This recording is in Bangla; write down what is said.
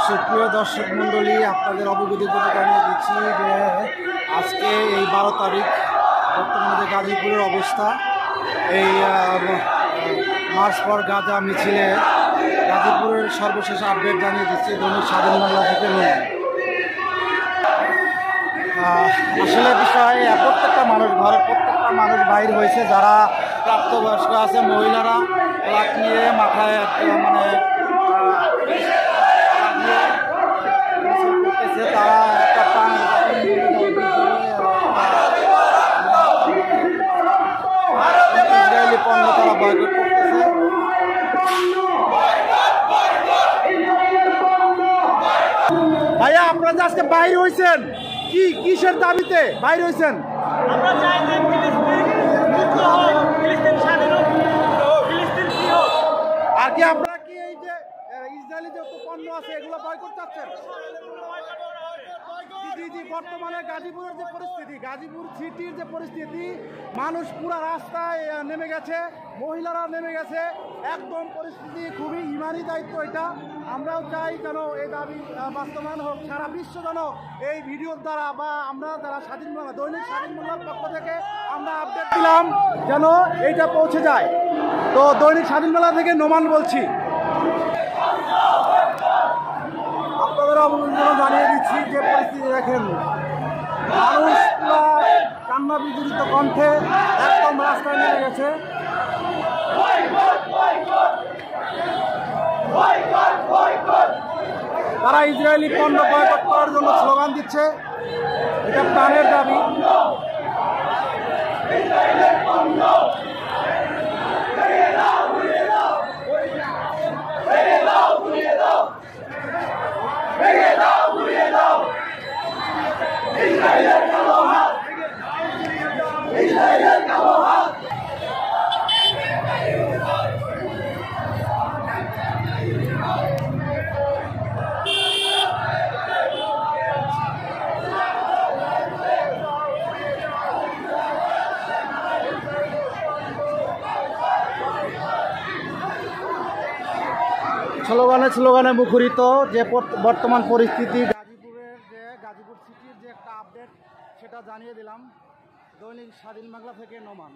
সুপ্রিয় দর্শক মণ্ডলী, আপনাদের অবগতি করে জানিয়ে দিচ্ছি যে আজকে এই 12 তারিখ বর্তমানে যে গাজীপুরের অবস্থা, এই মার্চ ফর গাজা মিছিলে গাজীপুরের সর্বশেষ আপডেট জানিয়ে দিচ্ছি দৈনিক স্বাধীন বাংলা থেকে নিয়ে। আসলে বিষয় প্রত্যেকটা মানুষ, ঘরের প্রত্যেকটা মানুষ বাইর হয়েছে, যারা প্রাপ্তবয়স্ক আছে, মহিলারা লাট নিয়ে মাথায় মানে করতেছে, তারা একটা ইসরায়েলি পণ্য তারা বয়কট করতেছে। ভাইয়া, আপনারা যে আজকে বাইর হয়েছেন, কি কিসের দাবিতে বাইর হয়েছেন? আমরা চাই যে ফিলিস্তিন মুক্ত হোক, ফিলিস্তিন স্বাধীন হোক, ফিলিস্তিন ফ্রি হোক। আর কি আপনারা কি এই যে ইসরায়েলি যে পণ্য আছে এগুলো বয়কট চাচ্ছেন? জি, বর্তমানে গাজীপুরের যে পরিস্থিতি, গাজীপুর সিটির যে পরিস্থিতি, মানুষ পুরা রাস্তায় নেমে গেছে, মহিলারা নেমে গেছে, একদম পরিস্থিতি খুবই ইমানি দায়িত্ব এটা। আমরাও চাই যেন এই দাবি বাস্তবায়ন হোক, সারা বিশ্ব যেন এই ভিডিওর দ্বারা বা আমরা যারা স্বাধীন বাংলা, দৈনিক স্বাধীন বাংলার পক্ষ থেকে আমরা আপডেট দিলাম যেন এইটা পৌঁছে যায়। তো দৈনিক স্বাধীন বাংলা থেকে নোমান বলছি। আপনাদের অবগতি জানিয়ে দিচ্ছি যে পরিস্থিতি দেখেন, মানুষ পুরা কান্না বিজড়িত কণ্ঠে একদম রাস্তায় নেমে গেছে। তারা ইসরায়েলি পণ্য বয়কট করার জন্য স্লোগান দিচ্ছে, এটা প্রাণের দাবি। স্লোগানে মুখরিত যে বর্তমান পরিস্থিতি গাজীপুরের, যে গাজীপুর সিটির যে একটা আপডেট সেটা জানিয়ে দিলাম। দৈনিক স্বাধীন বাংলা থেকে নোমান।